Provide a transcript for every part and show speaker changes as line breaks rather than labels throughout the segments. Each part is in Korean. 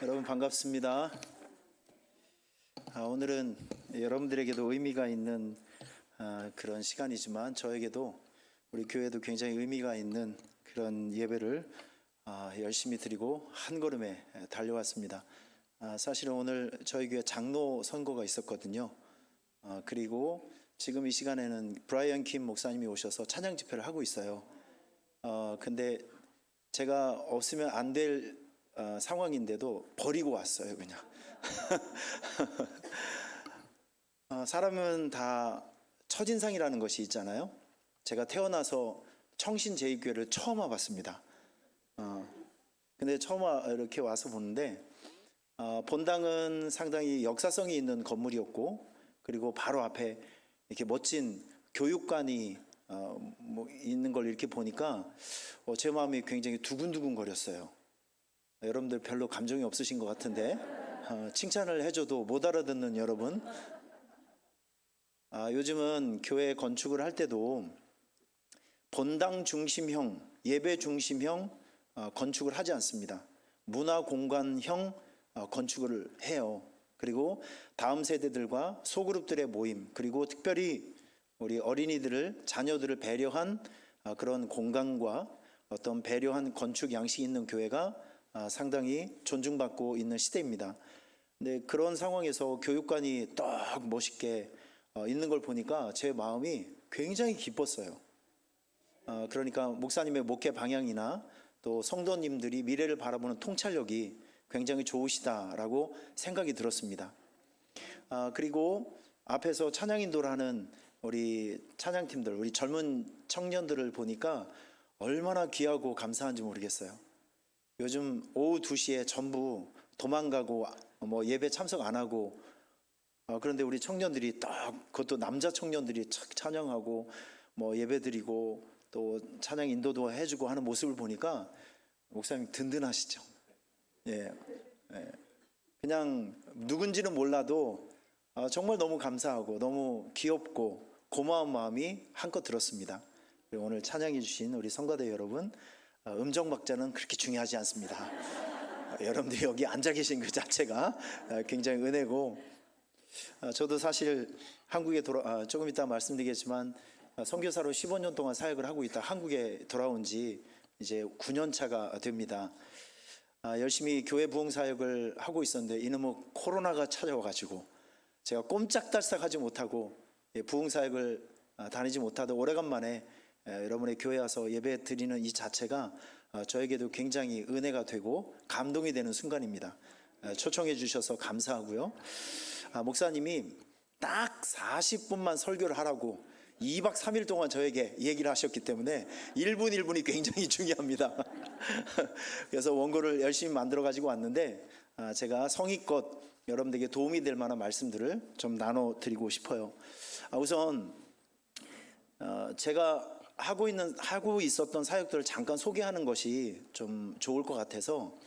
여러분 반갑습니다. 오늘은 여러분들에게도 의미가 있는 그런 시간이지만 저에게도 우리 교회도 굉장히 의미가 있는 그런 예배를 열심히 드리고 한 걸음에 달려왔습니다. 사실은 오늘 저희 교회 장로 선거가 있었거든요. 그리고 지금 이 시간에는 브라이언 킴 목사님이 오셔서 찬양 집회를 하고 있어요. 근데 제가 없으면 안 될 상황인데도 버리고 왔어요, 그냥. 사람은 다 첫인상이라는 것이 있잖아요. 제가 태어나서 청신제일교회를 처음 와봤습니다. 근데 처음 이렇게 와서 보는데 본당은 상당히 역사성이 있는 건물이었고, 그리고 바로 앞에 이렇게 멋진 교육관이 있는 걸 이렇게 보니까 제 마음이 굉장히 두근두근 거렸어요. 여러분들 별로 감정이 없으신 것 같은데 칭찬을 해줘도 못 알아듣는 여러분, 요즘은 교회 건축을 할 때도 본당 중심형, 예배 중심형 건축을 하지 않습니다. 문화 공간형 건축을 해요. 그리고 다음 세대들과 소그룹들의 모임, 그리고 특별히 우리 어린이들을, 자녀들을 배려한 그런 공간과 어떤 배려한 건축 양식이 있는 교회가 상당히 존중받고 있는 시대입니다. 근데 그런 상황에서 교육관이 딱 멋있게 있는 걸 보니까 제 마음이 굉장히 기뻤어요. 그러니까 목사님의 목회 방향이나 또 성도님들이 미래를 바라보는 통찰력이 굉장히 좋으시다라고 생각이 들었습니다. 그리고 앞에서 찬양 인도를 하는 우리 찬양팀들, 우리 젊은 청년들을 보니까 얼마나 귀하고 감사한지 모르겠어요. 요즘 오후 2시에 전부 도망가고 예배 참석 안 하고, 그런데 우리 청년들이 딱, 그것도 남자 청년들이 찬양하고 예배 드리고 또 찬양 인도도 해주고 하는 모습을 보니까 목사님 든든하시죠. 예, 그냥 누군지는 몰라도 정말 너무 감사하고 너무 귀엽고 고마운 마음이 한껏 들었습니다. 그리고 오늘 찬양해 주신 우리 성가대 여러분, 음정 박자는 그렇게 중요하지 않습니다. 여러분들이 여기 앉아 계신 그 자체가 굉장히 은혜고, 저도 사실 한국에 조금 이따 말씀드리겠지만 선교사로 15년 동안 사역을 하고 있다 한국에 돌아온 지 이제 9년 차가 됩니다. 열심히 교회 부흥 사역을 하고 있었는데 이놈의 코로나가 찾아와가지고 제가 꼼짝달싹하지 못하고 부흥 사역을 다니지 못하다 오래간만에 여러분의 교회 와서 예배 드리는 이 자체가 저에게도 굉장히 은혜가 되고 감동이 되는 순간입니다. 초청해 주셔서 감사하고요. 목사님이 딱 40분만 설교를 하라고 2박 3일 동안 저에게 얘기를 하셨기 때문에 1분 1분이 굉장히 중요합니다. 그래서 원고를 열심히 만들어 가지고 왔는데 제가 성의껏 여러분들에게 도움이 될 만한 말씀들을 좀 나눠 드리고 싶어요. 우선 제가 하고 있었던 사역들을 잠깐 소개하는 것이 좀 좋을 것 같아서,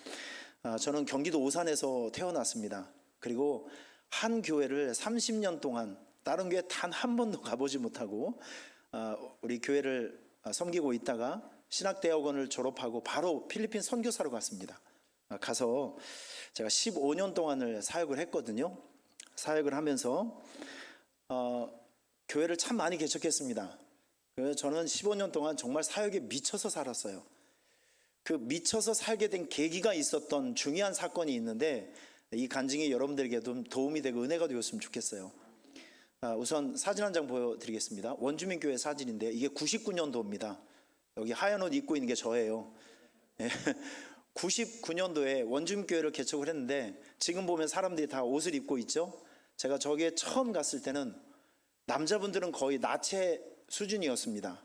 저는 경기도 오산에서 태어났습니다. 그리고 한 교회를 30년 동안 다른 교회 단 한 번도 가보지 못하고 우리 교회를 섬기고 있다가 신학대학원을 졸업하고 바로 필리핀 선교사로 갔습니다. 가서 제가 15년 동안을 사역을 했거든요. 사역을 하면서 교회를 참 많이 개척했습니다. 그래서 저는 15년 동안 정말 사역에 미쳐서 살았어요. 그 미쳐서 살게 된 계기가 있었던 중요한 사건이 있는데 이 간증이 여러분들에게도 도움이 되고 은혜가 되었으면 좋겠어요. 우선 사진 한 장 보여드리겠습니다. 원주민교회 사진인데 이게 99년도입니다. 여기 하얀 옷 입고 있는 게 저예요. 99년도에 원주민교회를 개척을 했는데 지금 보면 사람들이 다 옷을 입고 있죠. 제가 저기에 처음 갔을 때는 남자분들은 거의 나체 수준이었습니다.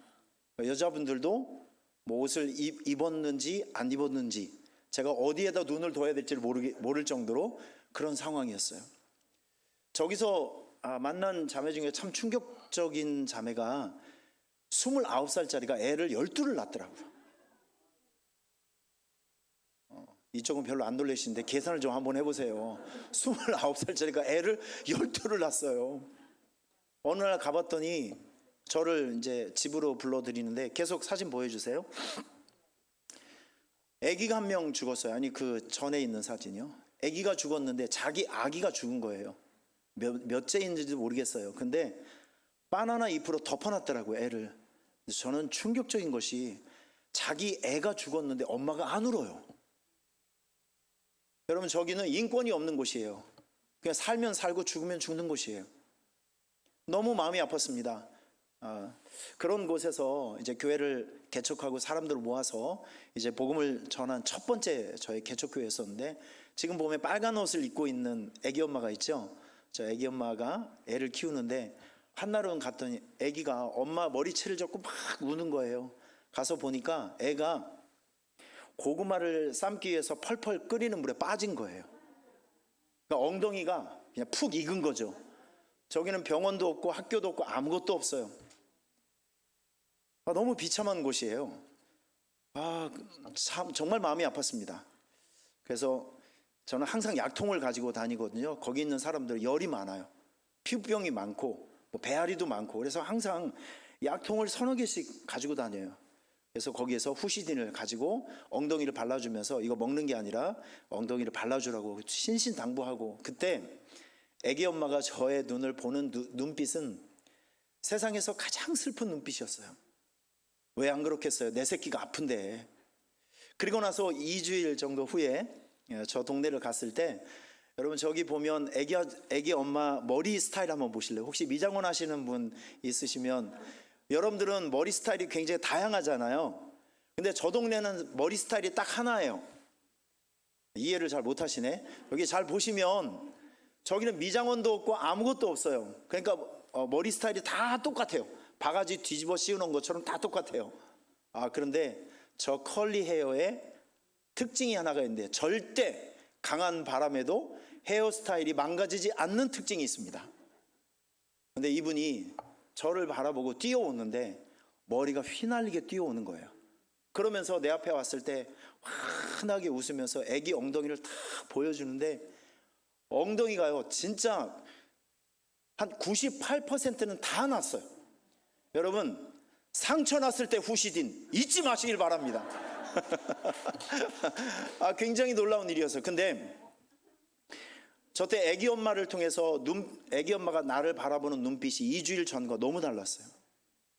여자분들도 옷을 입었는지 안 입었는지 제가 어디에다 눈을 둬야 될지 모를 정도로 그런 상황이었어요. 저기서 만난 자매 중에 참 충격적인 자매가 29살짜리가 애를 12를 낳더라고요. 이쪽은 별로 안 놀라시는데 계산을 좀 한번 해보세요. 29살짜리가 애를 12를 낳았어요. 어느 날 가봤더니 저를 이제 집으로 불러드리는데, 계속 사진 보여주세요. 아기가 한 명 죽었어요. 아니 그 전에 있는 사진이요. 아기가 죽었는데 자기 아기가 죽은 거예요. 몇째인지도 모르겠어요. 근데 바나나 잎으로 덮어놨더라고요, 애를. 저는 충격적인 것이 자기 애가 죽었는데 엄마가 안 울어요. 여러분, 저기는 인권이 없는 곳이에요. 그냥 살면 살고 죽으면 죽는 곳이에요. 너무 마음이 아팠습니다. 그런 곳에서 이제 교회를 개척하고 사람들을 모아서 이제 복음을 전한 첫 번째 저희 개척교회였었는데, 지금 보면 빨간 옷을 입고 있는 애기 엄마가 있죠. 저 애기 엄마가 애를 키우는데 한날은 갔더니 애기가 엄마 머리채를 잡고 막 우는 거예요. 가서 보니까 애가 고구마를 삶기 위해서 펄펄 끓이는 물에 빠진 거예요. 그러니까 엉덩이가 그냥 푹 익은 거죠. 저기는 병원도 없고 학교도 없고 아무것도 없어요. 너무 비참한 곳이에요. 참 정말 마음이 아팠습니다. 그래서 저는 항상 약통을 가지고 다니거든요. 거기 있는 사람들 열이 많아요. 피부병이 많고 배앓이도 많고, 그래서 항상 약통을 서너 개씩 가지고 다녀요. 그래서 거기에서 후시딘을 가지고 엉덩이를 발라주면서 이거 먹는 게 아니라 엉덩이를 발라주라고 신신당부하고, 그때 애기 엄마가 저의 눈을 보는 눈빛은 세상에서 가장 슬픈 눈빛이었어요. 왜 안 그렇겠어요? 내 새끼가 아픈데. 그리고 나서 2주일 정도 후에 저 동네를 갔을 때, 여러분 저기 보면 애기 엄마 머리 스타일 한번 보실래요? 혹시 미장원 하시는 분 있으시면, 여러분들은 머리 스타일이 굉장히 다양하잖아요. 근데 저 동네는 머리 스타일이 딱 하나예요. 이해를 잘 못하시네. 여기 잘 보시면 저기는 미장원도 없고 아무것도 없어요. 그러니까 머리 스타일이 다 똑같아요. 바가지 뒤집어 씌우는 것처럼 다 똑같아요. 그런데 저 컬리 헤어의 특징이 하나가 있는데, 절대 강한 바람에도 헤어스타일이 망가지지 않는 특징이 있습니다. 근데 이분이 저를 바라보고 뛰어오는데 머리가 휘날리게 뛰어오는 거예요. 그러면서 내 앞에 왔을 때 환하게 웃으면서 애기 엉덩이를 탁 보여주는데, 엉덩이가요 진짜 한 98%는 다 났어요. 여러분, 상처 났을 때 후시딘 잊지 마시길 바랍니다. 굉장히 놀라운 일이었어요. 근데 저때 애기 엄마를 통해서 애기 엄마가 나를 바라보는 눈빛이 2주일 전과 너무 달랐어요.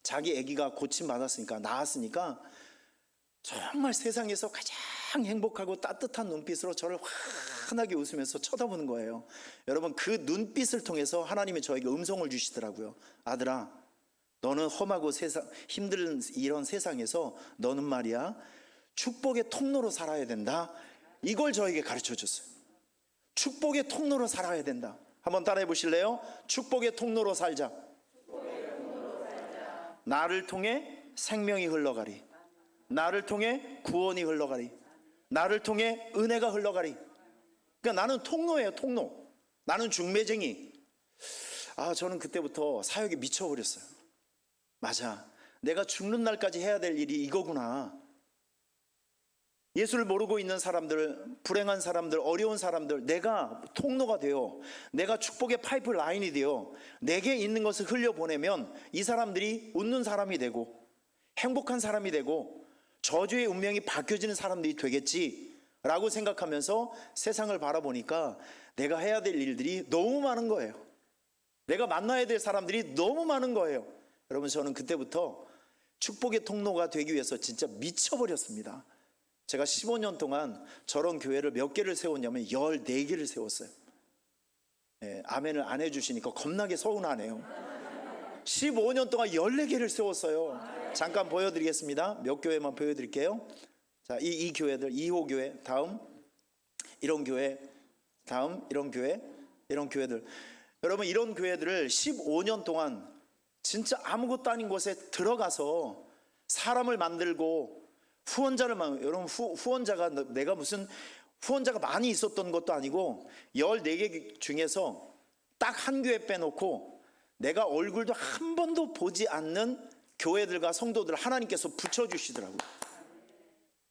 자기 애기가 고침받았으니까, 나았으니까 정말 세상에서 가장 행복하고 따뜻한 눈빛으로 저를 환하게 웃으면서 쳐다보는 거예요. 여러분, 그 눈빛을 통해서 하나님이 저에게 음성을 주시더라고요. 아들아, 너는 험하고 힘든 이런 세상에서 너는 말이야 축복의 통로로 살아야 된다. 이걸 저에게 가르쳐 줬어요. 축복의 통로로 살아야 된다. 한번 따라해 보실래요? 축복의 통로로 살자. 나를 통해 생명이 흘러가리. 나를 통해 구원이 흘러가리. 나를 통해 은혜가 흘러가리. 그러니까 나는 통로예요, 통로. 나는 중매쟁이. 저는 그때부터 사역에 미쳐버렸어요. 맞아, 내가 죽는 날까지 해야 될 일이 이거구나. 예수를 모르고 있는 사람들, 불행한 사람들, 어려운 사람들, 내가 통로가 되어, 내가 축복의 파이프 라인이 되어 내게 있는 것을 흘려보내면 이 사람들이 웃는 사람이 되고 행복한 사람이 되고 저주의 운명이 바뀌어지는 사람들이 되겠지라고 생각하면서 세상을 바라보니까 내가 해야 될 일들이 너무 많은 거예요. 내가 만나야 될 사람들이 너무 많은 거예요. 여러분, 저는 그때부터 축복의 통로가 되기 위해서 진짜 미쳐버렸습니다. 제가 15년 동안 저런 교회를 몇 개를 세웠냐면 14개를 세웠어요. 아멘을 안 해주시니까 겁나게 서운하네요. 15년 동안 14개를 세웠어요. 잠깐 보여드리겠습니다. 몇 교회만 보여드릴게요. 자, 이 교회들, 2호 교회, 다음 이런 교회, 다음 이런 교회, 이런 교회들. 여러분, 이런 교회들을 15년 동안 진짜 아무것도 아닌 곳에 들어가서 사람을 만들고 후원자를 여러분, 후원자가 내가 무슨 후원자가 많이 있었던 것도 아니고 14개 중에서 딱 한 교회 빼놓고 내가 얼굴도 한 번도 보지 않는 교회들과 성도들을 하나님께서 붙여주시더라고요.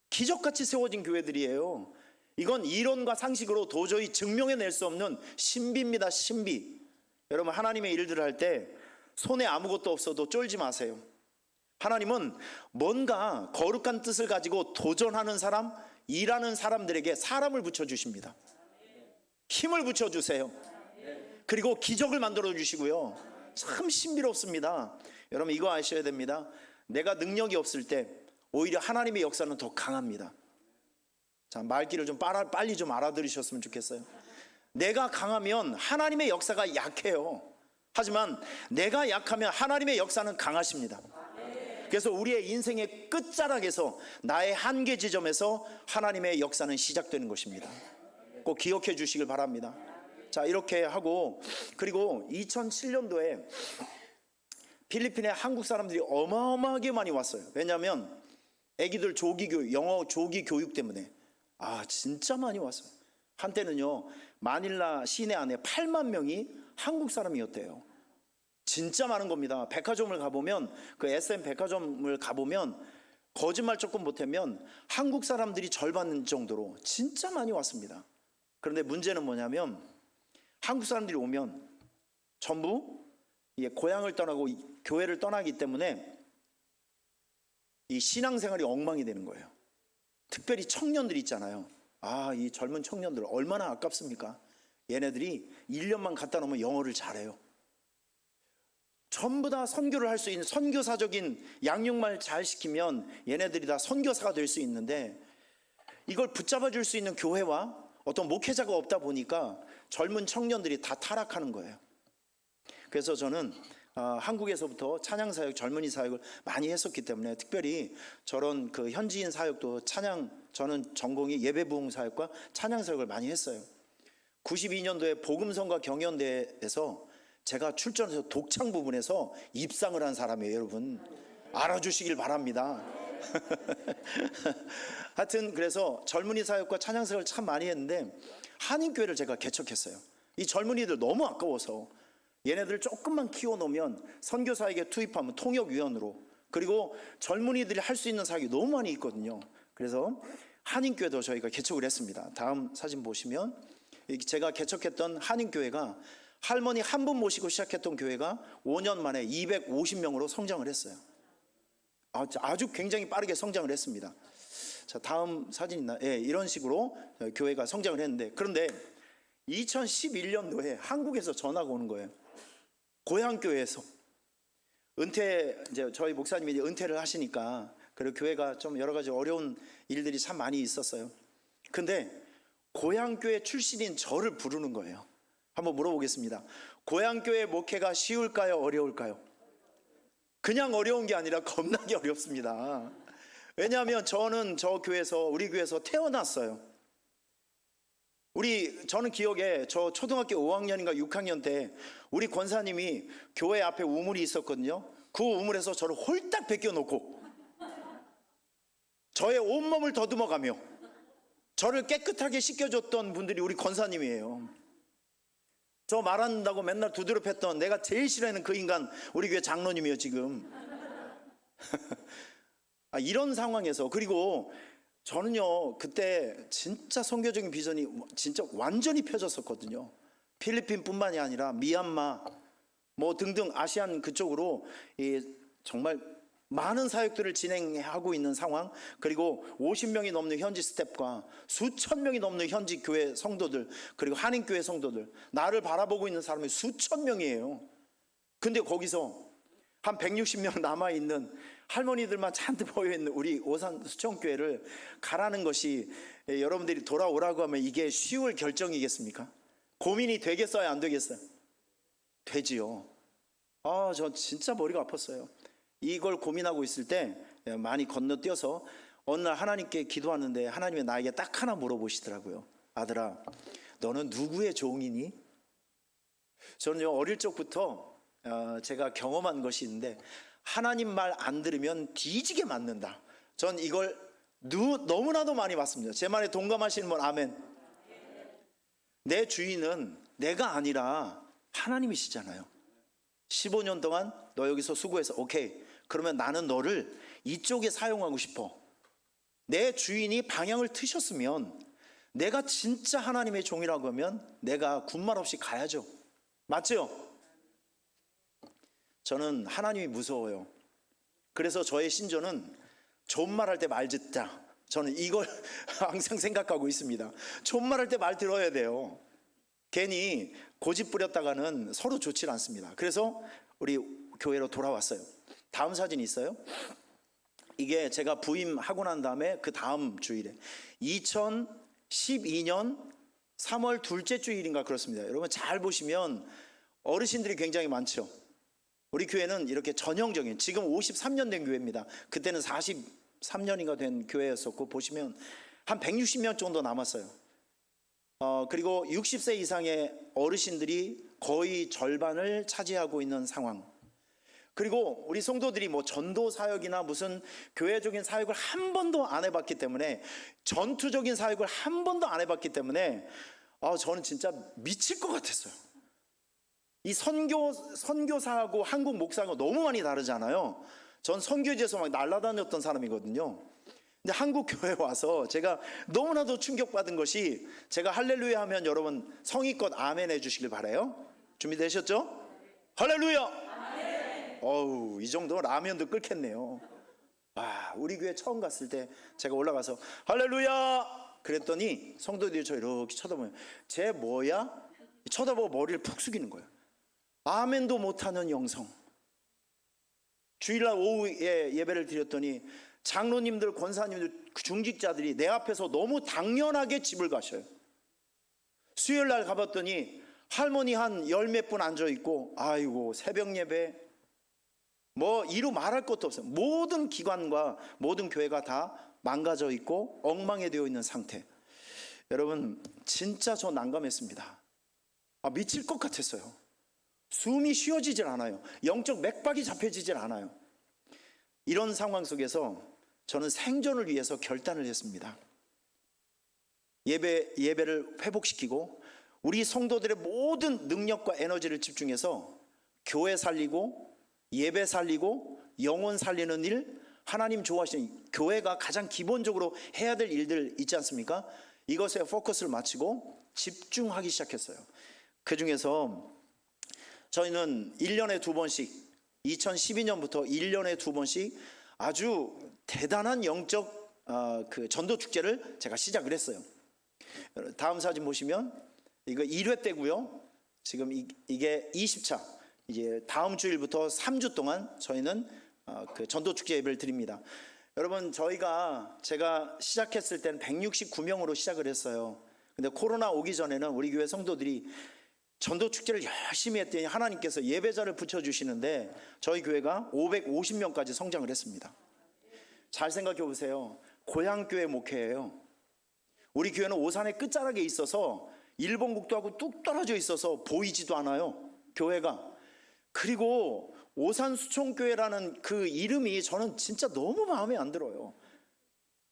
기적같이 세워진 교회들이에요. 이건 이론과 상식으로 도저히 증명해낼 수 없는 신비입니다. 신비. 여러분, 하나님의 일들을 할 때 손에 아무것도 없어도 쫄지 마세요. 하나님은 뭔가 거룩한 뜻을 가지고 도전하는 사람, 일하는 사람들에게 사람을 붙여주십니다. 힘을 붙여주세요. 그리고 기적을 만들어 주시고요. 참 신비롭습니다. 여러분 이거 아셔야 됩니다. 내가 능력이 없을 때 오히려 하나님의 역사는 더 강합니다. 자, 말귀를 좀 빨리 좀 알아들으셨으면 좋겠어요. 내가 강하면 하나님의 역사가 약해요. 하지만 내가 약하면 하나님의 역사는 강하십니다. 그래서 우리의 인생의 끝자락에서 나의 한계 지점에서 하나님의 역사는 시작되는 것입니다. 꼭 기억해 주시길 바랍니다. 자, 이렇게 하고, 그리고 2007년도에 필리핀에 한국 사람들이 어마어마하게 많이 왔어요. 왜냐하면 애기들 조기 교육, 영어 조기 교육 때문에 진짜 많이 왔어요. 한때는요 마닐라 시내 안에 8만 명이 한국 사람이었대요. 진짜 많은 겁니다. 백화점을 가보면, 그 SM 백화점을 가보면 거짓말 조금 못하면 한국 사람들이 절반 정도로 진짜 많이 왔습니다. 그런데 문제는 뭐냐면 한국 사람들이 오면 전부 고향을 떠나고 교회를 떠나기 때문에 이 신앙생활이 엉망이 되는 거예요. 특별히 청년들 있잖아요. 이 젊은 청년들 얼마나 아깝습니까? 얘네들이 1년만 갖다 놓으면 영어를 잘해요. 전부 다 선교를 할 수 있는, 선교사적인 양육만 잘 시키면 얘네들이 다 선교사가 될 수 있는데, 이걸 붙잡아 줄 수 있는 교회와 어떤 목회자가 없다 보니까 젊은 청년들이 다 타락하는 거예요. 그래서 저는 한국에서부터 찬양 사역, 젊은이 사역을 많이 했었기 때문에, 특별히 저런 그 현지인 사역도 저는 전공이 예배 부흥 사역과 찬양 사역을 많이 했어요. 92년도에 복음성과 경연대회에서 제가 출전해서 독창 부분에서 입상을 한 사람이에요. 여러분 알아주시길 바랍니다. 하여튼 그래서 젊은이 사역과 찬양 사역을 참 많이 했는데, 한인교회를 제가 개척했어요. 이 젊은이들 너무 아까워서 얘네들을 조금만 키워놓으면 선교사에게 투입하면 통역위원으로, 그리고 젊은이들이 할 수 있는 사역이 너무 많이 있거든요. 그래서 한인교회도 저희가 개척을 했습니다. 다음 사진 보시면 제가 개척했던 한인교회가, 할머니 한 분 모시고 시작했던 교회가 5년 만에 250명으로 성장을 했어요. 아주 굉장히 빠르게 성장을 했습니다. 자, 다음 사진 있나? 이런 식으로 교회가 성장을 했는데, 그런데 2011년도에 한국에서 전화가 오는 거예요. 고향교회에서 이제 저희 목사님이 은퇴를 하시니까, 그리고 교회가 좀 여러 가지 어려운 일들이 참 많이 있었어요. 근데 고향교회 출신인 저를 부르는 거예요. 한번 물어보겠습니다. 고향교회 목회가 쉬울까요? 어려울까요? 그냥 어려운 게 아니라 겁나게 어렵습니다. 왜냐하면 저는 우리 교회에서 태어났어요. 저는 기억에 저 초등학교 5학년인가 6학년 때 우리 권사님이 교회 앞에 우물이 있었거든요. 그 우물에서 저를 홀딱 벗겨놓고 저의 온몸을 더듬어가며 저를 깨끗하게 씻겨줬던 분들이 우리 권사님이에요. 저 말한다고 맨날 두드려 팼던, 내가 제일 싫어하는 그 인간 우리 교회 장로님이에요 지금. 이런 상황에서, 그리고 저는요 그때 진짜 선교적인 비전이 진짜 완전히 펴졌었거든요. 필리핀뿐만이 아니라 미얀마 등등 아시안 그쪽으로 정말 많은 사역들을 진행하고 있는 상황, 그리고 50명이 넘는 현지 스태프과 수천 명이 넘는 현지 교회 성도들, 그리고 한인교회 성도들, 나를 바라보고 있는 사람이 수천 명이에요. 근데 거기서 한 160명 남아있는 할머니들만 잔뜩 모여있는 우리 오산 수천교회를 가라는 것이, 여러분들이 돌아오라고 하면 이게 쉬울 결정이겠습니까? 고민이 되겠어요, 안 되겠어요? 되지요. 저 진짜 머리가 아팠어요. 이걸 고민하고 있을 때 많이 건너뛰어서 어느 날 하나님께 기도하는데, 하나님이 나에게 딱 하나 물어보시더라고요. 아들아, 너는 누구의 종이니? 저는 어릴 적부터 제가 경험한 것이 있는데, 하나님 말 안 들으면 뒤지게 맞는다. 전 이걸 너무나도 많이 봤습니다. 제 말에 동감하시는 분 아멘. 내 주인은 내가 아니라 하나님이시잖아요. 15년 동안 너 여기서 수고해서 오케이, 그러면 나는 너를 이쪽에 사용하고 싶어. 내 주인이 방향을 트셨으면, 내가 진짜 하나님의 종이라고 하면 내가 군말 없이 가야죠. 맞죠? 저는 하나님이 무서워요. 그래서 저의 신조는 존말할 때 말 듣자. 저는 이걸 항상 생각하고 있습니다. 존말할 때 말 들어야 돼요. 괜히 고집 부렸다가는 서로 좋지 않습니다. 그래서 우리 교회로 돌아왔어요. 다음 사진 있어요? 이게 제가 부임하고 난 다음에 그 다음 주일에 2012년 3월 둘째 주일인가 그렇습니다. 여러분 잘 보시면 어르신들이 굉장히 많죠. 우리 교회는 이렇게 전형적인, 지금 53년 된 교회입니다. 그때는 43년인가 된 교회였었고, 보시면 한 160명 정도 남았어요. 그리고 60세 이상의 어르신들이 거의 절반을 차지하고 있는 상황. 그리고 우리 성도들이 뭐 전도 사역이나 무슨 교회적인 사역을 한 번도 안 해봤기 때문에, 전투적인 사역을 한 번도 안 해봤기 때문에 저는 진짜 미칠 것 같았어요. 이 선교사하고 한국 목사하고 너무 많이 다르잖아요. 전 선교지에서 막 날아다녔던 사람이거든요. 근데 한국 교회에 와서 제가 너무나도 충격받은 것이, 제가 할렐루야 하면 여러분 성의껏 아멘 해주시길 바라요. 준비되셨죠? 할렐루야! 어우, 이 정도 라면도 끓겠네요. 우리 교회 처음 갔을 때 제가 올라가서 할렐루야! 그랬더니 성도들이 저 이렇게 쳐다보면 쟤 뭐야? 쳐다보고 머리를 푹 숙이는 거예요. 아멘도 못하는 영성. 주일날 오후에 예배를 드렸더니 장로님들, 권사님들, 중직자들이 내 앞에서 너무 당연하게 집을 가셔요. 수요일날 가봤더니 할머니 한 열 몇 분 앉아있고, 아이고 새벽 예배 뭐 이루 말할 것도 없어요. 모든 기관과 모든 교회가 다 망가져 있고 엉망이 되어 있는 상태. 여러분 진짜 저 난감했습니다. 미칠 것 같았어요. 숨이 쉬어지질 않아요. 영적 맥박이 잡혀지질 않아요. 이런 상황 속에서 저는 생존을 위해서 결단을 했습니다. 예배를 회복시키고 우리 성도들의 모든 능력과 에너지를 집중해서 교회 살리고 예배 살리고 영혼 살리는 일, 하나님 좋아하시는 교회가 가장 기본적으로 해야 될 일들 있지 않습니까? 이것에 포커스를 맞추고 집중하기 시작했어요. 그 중에서 저희는 1년에 2번씩, 2012년부터 1년에 2번씩 아주 대단한 영적 그 전도 축제를 제가 시작을 했어요. 다음 사진 보시면 이거 1회 때고요. 지금 이게 20차. 이제 다음 주일부터 3주 동안 저희는 그 전도 축제 예배를 드립니다. 여러분 제가 시작했을 때는 169명으로 시작을 했어요. 근데 코로나 오기 전에는 우리 교회 성도들이 전도 축제를 열심히 했더니 하나님께서 예배자를 붙여주시는데 저희 교회가 550명까지 성장을 했습니다. 잘 생각해 보세요. 고향교회 목회예요. 우리 교회는 오산의 끝자락에 있어서 일본 국도하고 뚝 떨어져 있어서 보이지도 않아요, 교회가. 그리고 오산 수총교회라는 그 이름이 저는 진짜 너무 마음에 안 들어요.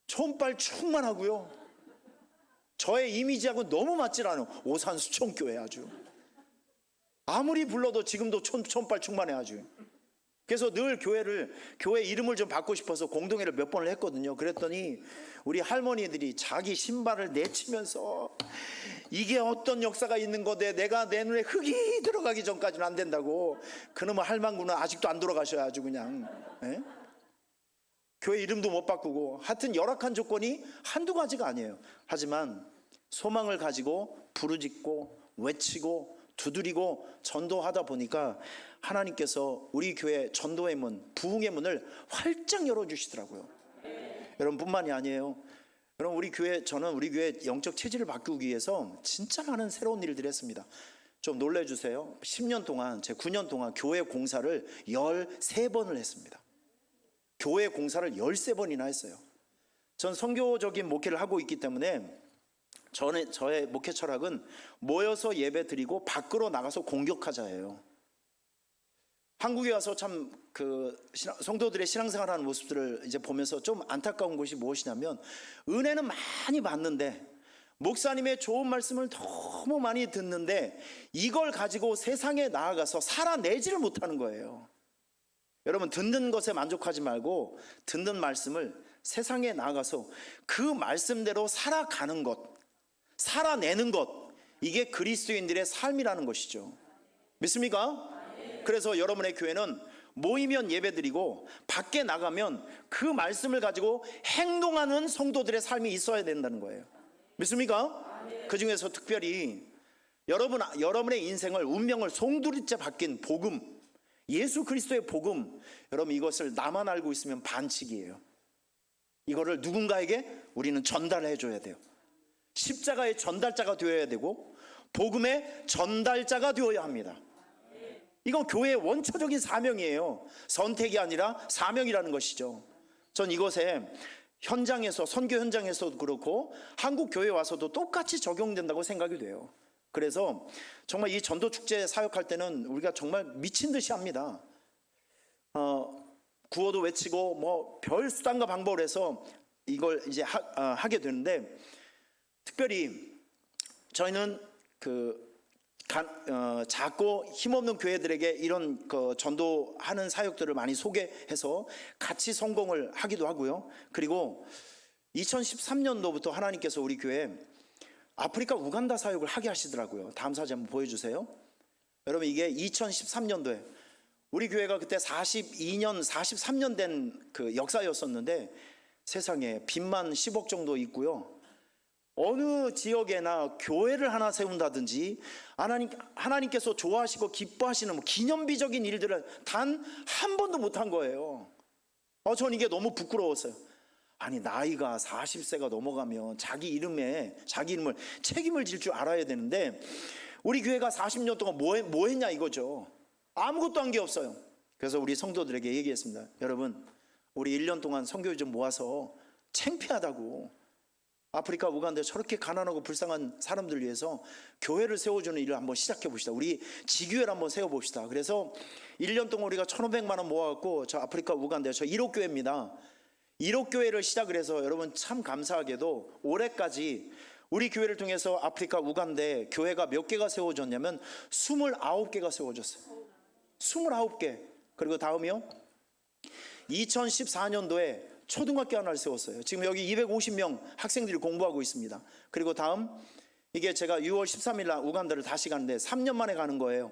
촌발 충만하고요, 저의 이미지하고 너무 맞질 않아요. 오산 수총교회 아주 아무리 불러도 지금도 촌발 충만해 아주. 그래서 늘 교회 이름을 좀 바꾸고 싶어서 공동회를 몇 번을 했거든요. 그랬더니 우리 할머니들이 자기 신발을 내치면서 이게 어떤 역사가 있는 건데 내가 내 눈에 흙이 들어가기 전까지는 안 된다고. 그놈의 할망구는 아직도 안 돌아가셔야 아주 그냥. 교회 이름도 못 바꾸고, 하여튼 열악한 조건이 한두 가지가 아니에요. 하지만 소망을 가지고 부르짖고 외치고 두드리고 전도하다 보니까 하나님께서 우리 교회 전도의 문, 부흥의 문을 활짝 열어주시더라고요. 여러분 뿐만이 아니에요. 여러분 저는 우리 교회 영적 체질을 바꾸기 위해서 진짜 많은 새로운 일들을 했습니다. 좀 놀래주세요. 10년 동안, 제 9년 동안 교회 공사를 13번을 했습니다. 교회 공사를 13번이나 했어요. 전 선교적인 목회를 하고 있기 때문에 저의 목회 철학은 모여서 예배 드리고 밖으로 나가서 공격하자예요. 한국에 와서 참 성도들의 신앙생활하는 모습들을 이제 보면서 좀 안타까운 것이 무엇이냐면, 은혜는 많이 받는데 목사님의 좋은 말씀을 너무 많이 듣는데 이걸 가지고 세상에 나아가서 살아내지를 못하는 거예요. 여러분 듣는 것에 만족하지 말고 듣는 말씀을 세상에 나아가서 그 말씀대로 살아가는 것, 살아내는 것, 이게 그리스도인들의 삶이라는 것이죠. 믿습니까? 그래서 여러분의 교회는 모이면 예배드리고 밖에 나가면 그 말씀을 가지고 행동하는 성도들의 삶이 있어야 된다는 거예요. 믿습니까? 그 중에서 특별히 여러분의 인생을, 운명을 송두리째 바뀐 복음, 예수 그리스도의 복음, 여러분 이것을 나만 알고 있으면 반칙이에요. 이거를 누군가에게 우리는 전달해 줘야 돼요. 십자가의 전달자가 되어야 되고 복음의 전달자가 되어야 합니다. 이건 교회의 원초적인 사명이에요. 선택이 아니라 사명이라는 것이죠. 전 이것에 현장에서, 선교 현장에서도 그렇고 한국 교회에 와서도 똑같이 적용된다고 생각이 돼요. 그래서 정말 이 전도축제 사역할 때는 우리가 정말 미친 듯이 합니다. 구호도 외치고 뭐 별 수단과 방법을 해서 이걸 이제 하게 되는데, 특별히 저희는 작고 힘없는 교회들에게 이런 전도하는 사역들을 많이 소개해서 같이 성공을 하기도 하고요. 그리고 2013년도부터 하나님께서 우리 교회에 아프리카 우간다 사역을 하게 하시더라고요. 다음 사진 한번 보여주세요. 여러분 이게 2013년도에 우리 교회가 그때 42년 43년 된 그 역사였었는데 세상에 빚만 10억 정도 있고요. 어느 지역에나 교회를 하나 세운다든지 하나님께서 좋아하시고 기뻐하시는 기념비적인 일들을 단 한 번도 못한 거예요. 전 이게 너무 부끄러웠어요. 아니 나이가 40세가 넘어가면 자기 이름을 책임을 질 줄 알아야 되는데 우리 교회가 40년 동안 뭐 했냐 이거죠. 아무것도 한 게 없어요. 그래서 우리 성도들에게 얘기했습니다. 여러분 우리 1년 동안 선교유 좀 모아서 창피하다고, 아프리카 우간다에 저렇게 가난하고 불쌍한 사람들 위해서 교회를 세워주는 일을 한번 시작해 봅시다. 우리 지교회를 한번 세워봅시다. 그래서 1년 동안 우리가 1,500만 원 모아갖고 저 아프리카 우간다에 저 1호 교회입니다. 1호 교회를 시작을 해서 여러분 참 감사하게도 올해까지 우리 교회를 통해서 아프리카 우간다에 교회가 몇 개가 세워졌냐면 29개가 세워졌어요. 29개. 그리고 다음이요 2014년도에 초등학교 하나를 세웠어요. 지금 여기 250명 학생들이 공부하고 있습니다. 그리고 다음 이게 제가 6월 13일 날 우간다를 다시 가는데 3년 만에 가는 거예요.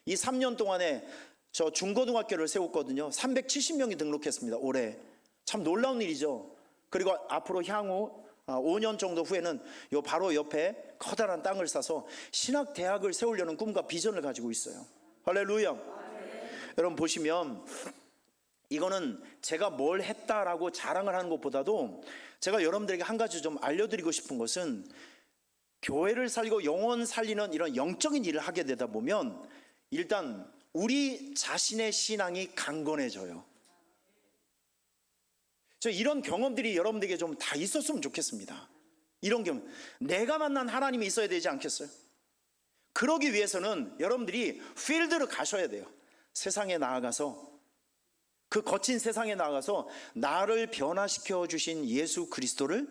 이 3년 동안에 저 중고등학교를 세웠거든요. 370명이 등록했습니다. 올해. 참 놀라운 일이죠. 그리고 앞으로 향후 5년 정도 후에는 요 바로 옆에 커다란 땅을 사서 신학대학을 세우려는 꿈과 비전을 가지고 있어요. 할렐루야. 여러분 보시면 이거는 제가 뭘 했다라고 자랑을 하는 것보다도 제가 여러분들에게 한 가지 좀 알려드리고 싶은 것은, 교회를 살리고 영혼 살리는 이런 영적인 일을 하게 되다 보면 일단 우리 자신의 신앙이 강건해져요. 저 이런 경험들이 여러분들에게 좀 다 있었으면 좋겠습니다. 이런 경험, 내가 만난 하나님이 있어야 되지 않겠어요? 그러기 위해서는 여러분들이 필드로 가셔야 돼요. 세상에 나아가서, 그 거친 세상에 나아가서 나를 변화시켜 주신 예수 그리스도를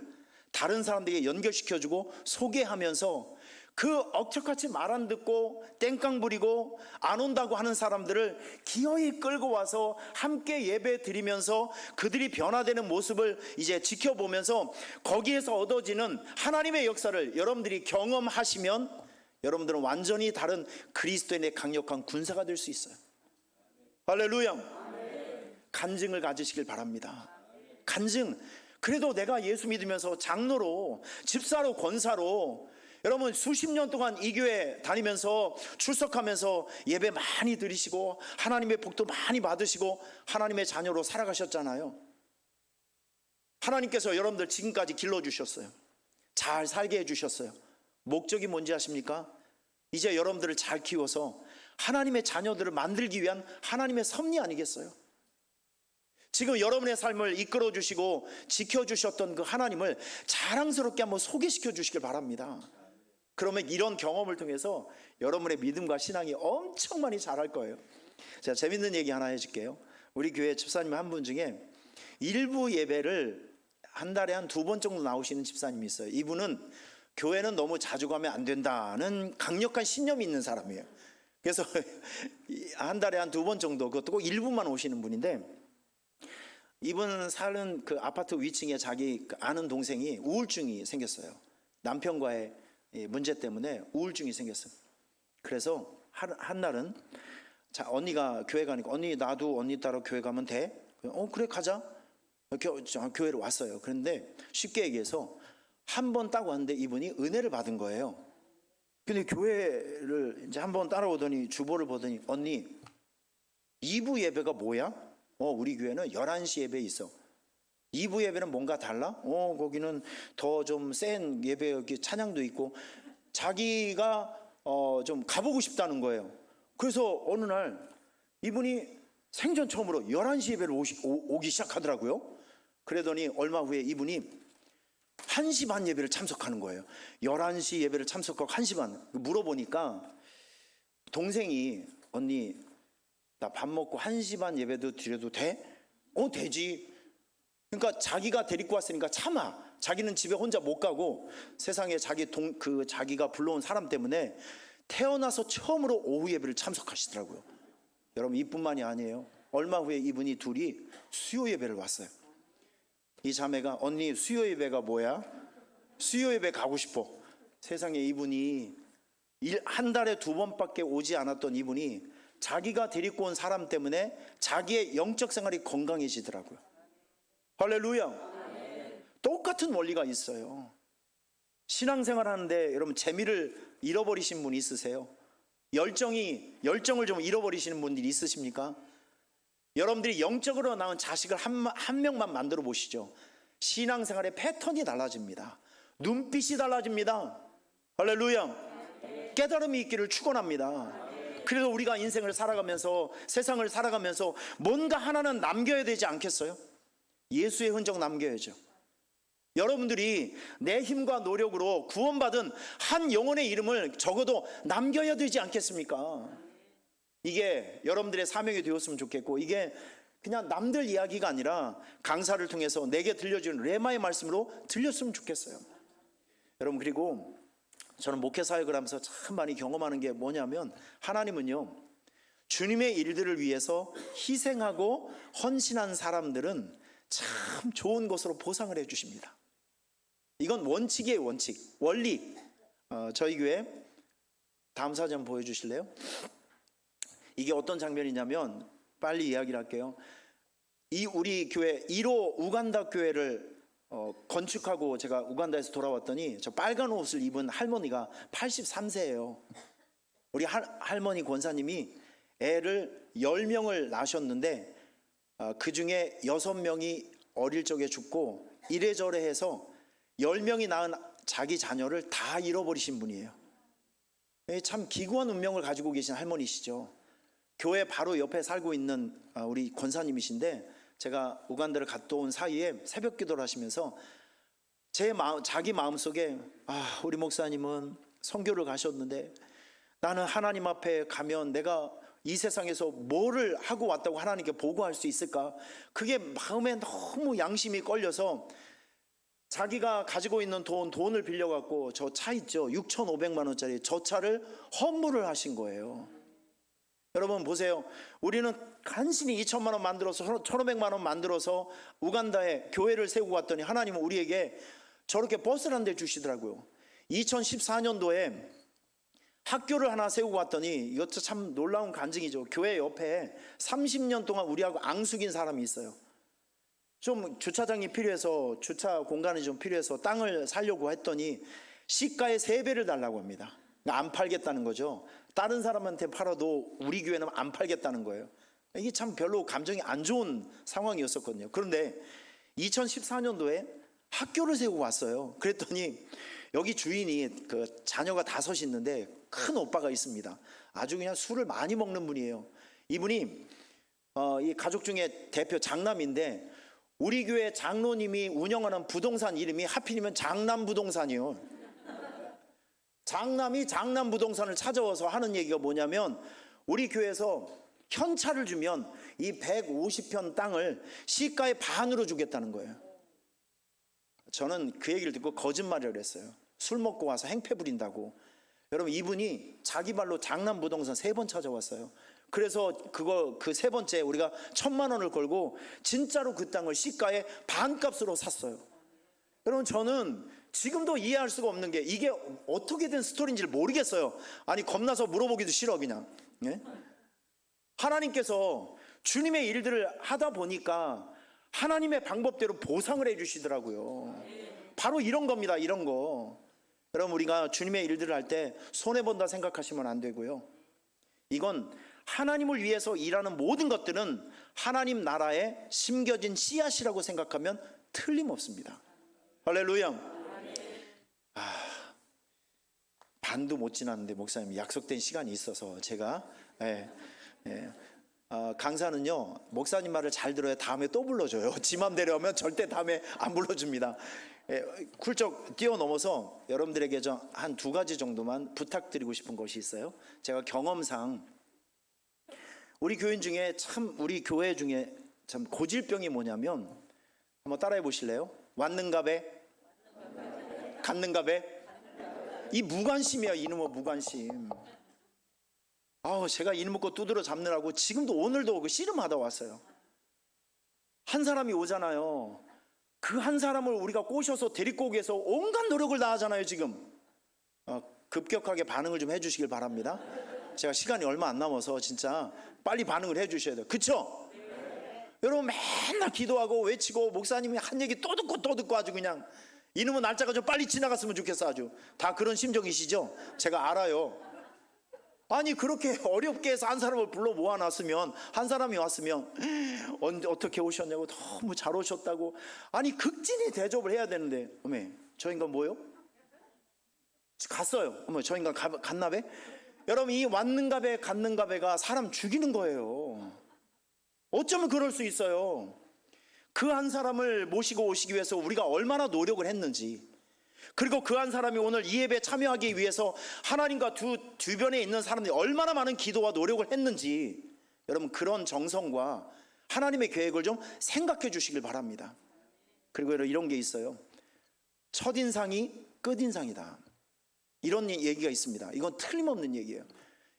다른 사람들에게 연결시켜주고 소개하면서 그 억척같이 말 안 듣고 땡깡 부리고 안 온다고 하는 사람들을 기어이 끌고 와서 함께 예배 드리면서 그들이 변화되는 모습을 이제 지켜보면서 거기에서 얻어지는 하나님의 역사를 여러분들이 경험하시면 여러분들은 완전히 다른 그리스도인의 강력한 군사가 될 수 있어요. 할렐루야. 간증을 가지시길 바랍니다. 간증. 그래도 내가 예수 믿으면서 장로로, 집사로, 권사로 여러분 수십 년 동안 이 교회 다니면서 출석하면서 예배 많이 드리시고 하나님의 복도 많이 받으시고 하나님의 자녀로 살아가셨잖아요. 하나님께서 여러분들 지금까지 길러주셨어요. 잘 살게 해주셨어요. 목적이 뭔지 아십니까? 이제 여러분들을 잘 키워서 하나님의 자녀들을 만들기 위한 하나님의 섭리 아니겠어요? 지금 여러분의 삶을 이끌어 주시고 지켜주셨던 그 하나님을 자랑스럽게 한번 소개시켜 주시길 바랍니다. 그러면 이런 경험을 통해서 여러분의 믿음과 신앙이 엄청 많이 자랄 거예요. 제가 재밌는 얘기 하나 해줄게요. 우리 교회 집사님 한 분 중에 일부 예배를 한 달에 한 2번 정도 나오시는 집사님이 있어요. 이분은 교회는 너무 자주 가면 안 된다는 강력한 신념이 있는 사람이에요. 그래서 한 달에 한 2번 정도, 그것도 꼭 일부만 오시는 분인데, 이분 사는 그 아파트 위층에 자기 아는 동생이 우울증이 생겼어요. 남편과의 문제 때문에 우울증이 생겼어요. 그래서 한 날은 자, 언니가 교회 가니까 언니 나도 언니 따라 교회 가면 돼? 그래 가자. 교회로 왔어요. 그런데 쉽게 얘기해서 한 번 따고 왔는데 이분이 은혜를 받은 거예요. 근데 교회를 이제 한번 따라오더니 주보를 보더니 언니 2부 예배가 뭐야? 우리 교회는 11시 예배 있어. 2부 예배는 뭔가 달라? 거기는 더 좀 센 예배, 여기 찬양도 있고. 자기가 좀 가보고 싶다는 거예요. 그래서 어느 날 이분이 생전 처음으로 11시 예배를 오기 시작하더라고요. 그러더니 얼마 후에 이분이 1시 반 예배를 참석하는 거예요. 11시 예배를 참석하고 1시 반. 물어보니까 동생이 언니 나 밥 먹고 1시 반 예배도 드려도 돼? 되지. 그러니까 자기가 데리고 왔으니까 참아. 자기는 집에 혼자 못 가고 세상에 자기가 불러온 사람 때문에 태어나서 처음으로 오후 예배를 참석하시더라고요. 여러분 이뿐만이 아니에요. 얼마 후에 이분이 둘이 수요 예배를 왔어요. 이 자매가 언니 수요 예배가 뭐야? 수요 예배 가고 싶어. 세상에 이분이 한 달에 2번밖에 오지 않았던 이분이 자기가 데리고 온 사람 때문에 자기의 영적 생활이 건강해지더라고요. 할렐루야. 똑같은 원리가 있어요. 신앙생활 하는데 여러분 재미를 잃어버리신 분 있으세요? 열정을 좀 잃어버리시는 분들이 있으십니까? 여러분들이 영적으로 낳은 자식을 한 명만 만들어 보시죠. 신앙생활의 패턴이 달라집니다. 눈빛이 달라집니다. 할렐루야. 깨달음이 있기를 축원합니다. 그래서 우리가 인생을 살아가면서 세상을 살아가면서 뭔가 하나는 남겨야 되지 않겠어요? 예수의 흔적 남겨야죠. 여러분들이 내 힘과 노력으로 구원받은 한 영혼의 이름을 적어도 남겨야 되지 않겠습니까? 이게 여러분들의 사명이 되었으면 좋겠고, 이게 그냥 남들 이야기가 아니라 강사를 통해서 내게 들려주는 레마의 말씀으로 들렸으면 좋겠어요. 여러분, 그리고 저는 목회 사역을 하면서 참 많이 경험하는 게 뭐냐면, 하나님은요 주님의 일들을 위해서 희생하고 헌신한 사람들은 참 좋은 것으로 보상을 해 주십니다. 이건 원칙이에요. 원칙, 원리. 저희 교회 다음 사진 보여주실래요? 이게 어떤 장면이냐면, 빨리 이야기를 할게요. 우리 교회 1호 우간다 교회를 건축하고 제가 우간다에서 돌아왔더니 저 빨간 옷을 입은 할머니가 83세예요. 우리 할머니 권사님이 애를 10명을 낳으셨는데 그 중에 6명이 어릴 적에 죽고 이래저래 해서 10명이 낳은 자기 자녀를 다 잃어버리신 분이에요. 참 기구한 운명을 가지고 계신 할머니시죠. 교회 바로 옆에 살고 있는 우리 권사님이신데, 제가 우간다를 갔다 온 사이에 새벽 기도를 하시면서 자기 마음속에 우리 목사님은 선교를 가셨는데 나는 하나님 앞에 가면 내가 이 세상에서 뭐를 하고 왔다고 하나님께 보고할 수 있을까? 그게 마음에 너무 양심이 걸려서 자기가 가지고 있는 돈을 빌려갖고 저 차 있죠, 6,500만 원짜리 저 차를 헌물을 하신 거예요. 여러분 보세요. 우리는 간신히 2천만 원 만들어서 1,500만 원 만들어서 우간다에 교회를 세우고 왔더니 하나님은 우리에게 저렇게 버스를 한 대 주시더라고요. 2014년도에 학교를 하나 세우고 왔더니, 이것도 참 놀라운 간증이죠. 교회 옆에 30년 동안 우리하고 앙숙인 사람이 있어요. 좀 주차장이 필요해서, 주차 공간이 좀 필요해서 땅을 사려고 했더니 시가의 3배를 달라고 합니다. 안 팔겠다는 거죠. 다른 사람한테 팔아도 우리 교회는 안 팔겠다는 거예요. 이게 참 별로 감정이 안 좋은 상황이었었거든요. 그런데 2014년도에 학교를 세우고 왔어요. 그랬더니 여기 주인이 그 자녀가 5 있는데 큰 오빠가 있습니다. 아주 그냥 술을 많이 먹는 분이에요. 이분이 이 가족 중에 대표 장남인데, 우리 교회 장로님이 운영하는 부동산 이름이 하필이면 장남부동산이에요. 장남이 장남부동산을 찾아와서 하는 얘기가 뭐냐면, 우리 교회에서 현차를 주면 이 150편 땅을 시가의 반으로 주겠다는 거예요. 저는 그 얘기를 듣고 거짓말이라고 했어요. 술 먹고 와서 행패 부린다고. 여러분, 이분이 자기 발로 장남부동산 3번 찾아왔어요. 그래서 그 3번째 우리가 1,000만 원을 걸고 진짜로 그 땅을 시가의 반값으로 샀어요. 여러분, 저는 지금도 이해할 수가 없는 게 이게 어떻게 된 스토리인지를 모르겠어요. 아니, 겁나서 물어보기도 싫어 그냥. 예? 하나님께서 주님의 일들을 하다 보니까 하나님의 방법대로 보상을 해 주시더라고요. 바로 이런 겁니다. 이런 거. 여러분, 우리가 주님의 일들을 할 때 손해본다 생각하시면 안 되고요. 이건 하나님을 위해서 일하는 모든 것들은 하나님 나라에 심겨진 씨앗이라고 생각하면 틀림없습니다. 할렐루야. 반도 못 지났는데 목사님 약속된 시간이 있어서 제가 강사는요, 목사님 말을 잘 들어야 다음에 또 불러줘요. 지 맘대로 하면 절대 다음에 안 불러줍니다. 훌쩍 뛰어넘어서 여러분들에게 한 2가지 정도만 부탁드리고 싶은 것이 있어요. 제가 경험상 우리 교인 중에 우리 교회 중에 참 고질병이 뭐냐면, 한번 따라해 보실래요? 왔는가배, 갔는가배. 이 무관심이야. 이놈의 무관심. 제가 이놈 거 두드러 잡느라고 지금도 오늘도 그 씨름하다 왔어요. 한 사람이 오잖아요. 그 한 사람을 우리가 꼬셔서 데리고 오기 위해서 온갖 노력을 다하잖아요. 지금 급격하게 반응을 좀 해주시길 바랍니다. 제가 시간이 얼마 안 남아서 진짜 빨리 반응을 해주셔야 돼요. 그쵸? 여러분, 맨날 기도하고 외치고 목사님이 한 얘기 또 듣고 아주 그냥 이놈의 날짜가 좀 빨리 지나갔으면 좋겠어. 아주 다 그런 심정이시죠? 제가 알아요. 아니, 그렇게 어렵게 해서 한 사람을 불러 모아놨으면, 한 사람이 왔으면 어떻게 오셨냐고, 너무 잘 오셨다고, 아니 극진히 대접을 해야 되는데, 어메, 저 인간 뭐요? 갔어요. 어머, 저 인간 갔나배? 여러분, 이 왔는가배 갔는가배가 사람 죽이는 거예요. 어쩌면 그럴 수 있어요. 그 한 사람을 모시고 오시기 위해서 우리가 얼마나 노력을 했는지, 그리고 그 한 사람이 오늘 이 예배에 참여하기 위해서 하나님과 주변에 있는 사람들이 얼마나 많은 기도와 노력을 했는지, 여러분, 그런 정성과 하나님의 계획을 좀 생각해 주시길 바랍니다. 그리고 이런 게 있어요. 첫인상이 끝인상이다, 이런 얘기가 있습니다. 이건 틀림없는 얘기예요.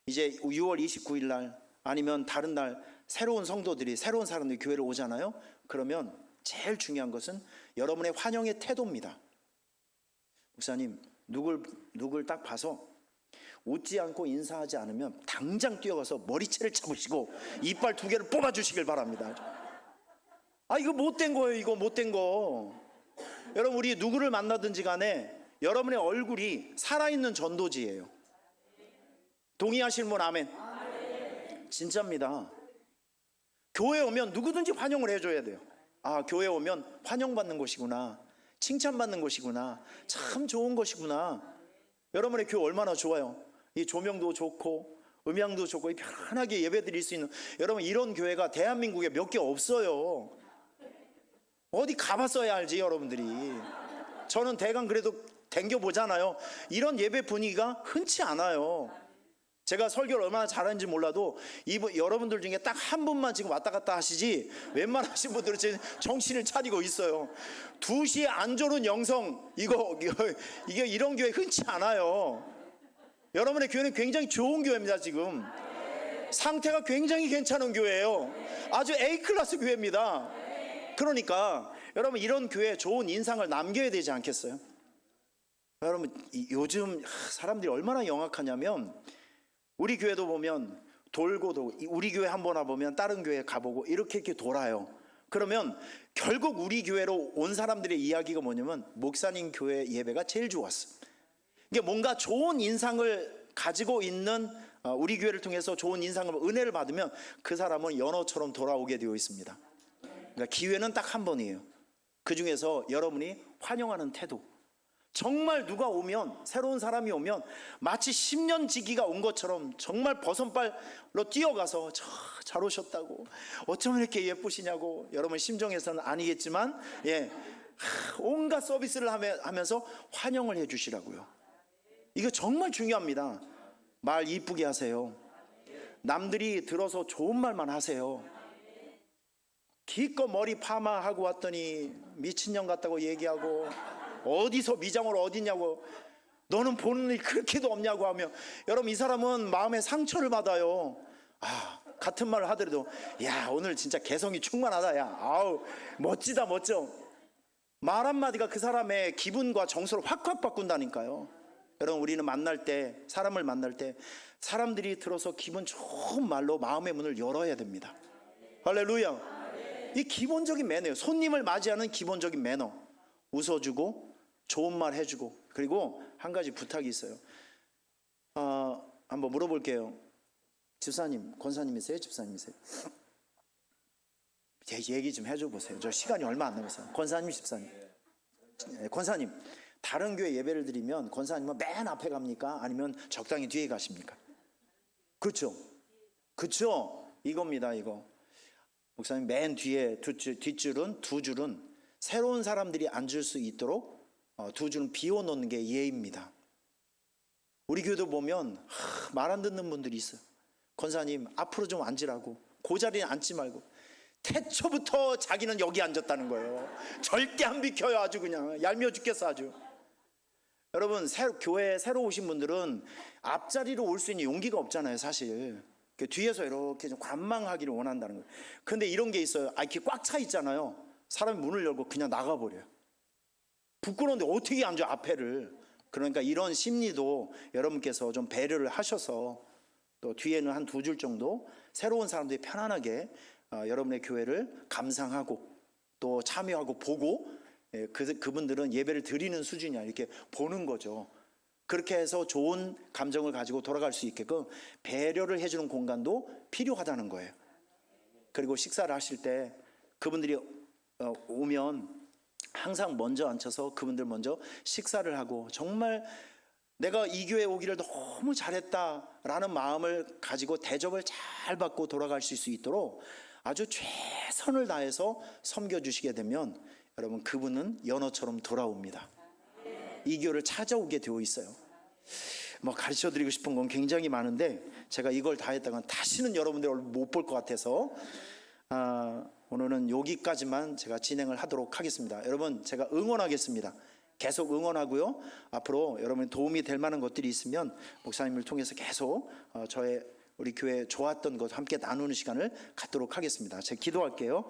이제 6월 29일 날 아니면 다른 날 새로운 성도들이, 새로운 사람들이 교회를 오잖아요. 그러면 제일 중요한 것은 여러분의 환영의 태도입니다. 목사님, 누굴 딱 봐서 웃지 않고 인사하지 않으면 당장 뛰어가서 머리채를 잡으시고 이빨 2개를 뽑아주시길 바랍니다. 이거 못된 거예요. 이거 못된 거. 여러분, 우리 누구를 만나든지 간에 여러분의 얼굴이 살아있는 전도지예요. 동의하시는 분 아멘. 진짜입니다. 교회 오면 누구든지 환영을 해줘야 돼요. 교회 오면 환영받는 곳이구나, 칭찬받는 곳이구나, 참 좋은 곳이구나. 여러분의 교회 얼마나 좋아요. 이 조명도 좋고 음향도 좋고 편하게 예배드릴 수 있는, 여러분, 이런 교회가 대한민국에 몇 개 없어요. 어디 가봤어야 알지. 여러분들이, 저는 대강 그래도 댕겨보잖아요. 이런 예배 분위기가 흔치 않아요. 제가 설교를 얼마나 잘하는지 몰라도 여러분들 중에 딱 한 분만 지금 왔다 갔다 하시지, 웬만하신 분들은 지금 정신을 차리고 있어요. 2시에 안 조는 영성, 이게 이런 교회 흔치 않아요. 여러분의 교회는 굉장히 좋은 교회입니다. 지금 상태가 굉장히 괜찮은 교회예요. 아주 A클래스 교회입니다. 그러니까 여러분, 이런 교회에 좋은 인상을 남겨야 되지 않겠어요? 여러분, 요즘 사람들이 얼마나 영악하냐면, 우리 교회도 보면 돌고 우리 교회 한번 와보면 다른 교회 가보고 이렇게 돌아요. 그러면 결국 우리 교회로 온 사람들의 이야기가 뭐냐면, 목사님 교회 예배가 제일 좋았어. 이게 뭔가 좋은 인상을 가지고 있는, 우리 교회를 통해서 좋은 인상을, 은혜를 받으면 그 사람은 연어처럼 돌아오게 되어 있습니다. 그러니까 기회는 딱 한 번이에요. 그 중에서 여러분이 환영하는 태도, 정말 누가 오면, 새로운 사람이 오면 마치 10년 지기가 온 것처럼 정말 버선발로 뛰어가서 잘 오셨다고, 어쩌면 이렇게 예쁘시냐고, 여러분 심정에서는 아니겠지만 온갖 서비스를 하면서 환영을 해 주시라고요. 이거 정말 중요합니다. 말 이쁘게 하세요. 남들이 들어서 좋은 말만 하세요. 기껏 머리 파마하고 왔더니 미친년 같다고 얘기하고, 어디서 미장으로 어디냐고, 너는 보는 일 그렇게도 없냐고 하며, 여러분, 이 사람은 마음에 상처를 받아요. 같은 말을 하더라도, 야, 오늘 진짜 개성이 충만하다, 야, 아우 멋지다, 멋져. 말 한마디가 그 사람의 기분과 정서를 확확 바꾼다니까요. 여러분, 우리는 사람을 만날 때 사람들이 들어서 기분 좋은 말로 마음의 문을 열어야 됩니다. 할렐루야. 이 기본적인 매너예요. 손님을 맞이하는 기본적인 매너. 웃어주고 좋은 말 해주고. 그리고 한 가지 부탁이 있어요. 한번 물어볼게요. 집사님, 권사님이세요? 집사님이세요? 얘기 좀 해줘 보세요. 저 시간이 얼마 안 남았어요. 권사님, 집사님. 권사님, 다른 교회 예배를 드리면 권사님은 맨 앞에 갑니까? 아니면 적당히 뒤에 가십니까? 그렇죠? 그렇죠? 이겁니다. 이거. 목사님 맨 뒤에 뒷줄은 두 줄은 새로운 사람들이 앉을 수 있도록 두 줄은 비워놓는 게 예입니다. 우리 교회도 보면 말 안 듣는 분들이 있어요. 권사님 앞으로 좀 앉으라고. 그 자리에 앉지 말고 태초부터 자기는 여기 앉았다는 거예요. 절대 안 비켜요. 아주 그냥 얄미워 죽겠어 아주. 여러분, 교회에 새로 오신 분들은 앞자리로 올 수 있는 용기가 없잖아요 사실. 뒤에서 이렇게 좀 관망하기를 원한다는 거예요. 근데 이런 게 있어요. 이렇게 꽉 차 있잖아요. 사람이 문을 열고 그냥 나가버려요. 부끄러운데 어떻게 앉아 앞에를. 그러니까 이런 심리도 여러분께서 좀 배려를 하셔서 또 뒤에는 한 두 줄 정도 새로운 사람들이 편안하게 여러분의 교회를 감상하고 또 참여하고 보고, 그분들은 예배를 드리는 수준이야 이렇게 보는 거죠. 그렇게 해서 좋은 감정을 가지고 돌아갈 수 있게끔 배려를 해주는 공간도 필요하다는 거예요. 그리고 식사를 하실 때 그분들이 오면 항상 먼저 앉혀서 그분들 먼저 식사를 하고, 정말 내가 이 교회에 오기를 너무 잘했다라는 마음을 가지고 대접을 잘 받고 돌아갈 수 있도록 아주 최선을 다해서 섬겨주시게 되면 여러분, 그분은 연어처럼 돌아옵니다. 이 교회를 찾아오게 되어 있어요. 가르쳐드리고 싶은 건 굉장히 많은데 제가 이걸 다 했다간 다시는 여러분들 못 볼 것 같아서 오늘은 여기까지만 제가 진행을 하도록 하겠습니다. 여러분, 제가 응원하겠습니다. 계속 응원하고요. 앞으로 여러분 도움이 될 만한 것들이 있으면 목사님을 통해서 계속 우리 교회 좋았던 것 함께 나누는 시간을 갖도록 하겠습니다. 제가 기도할게요.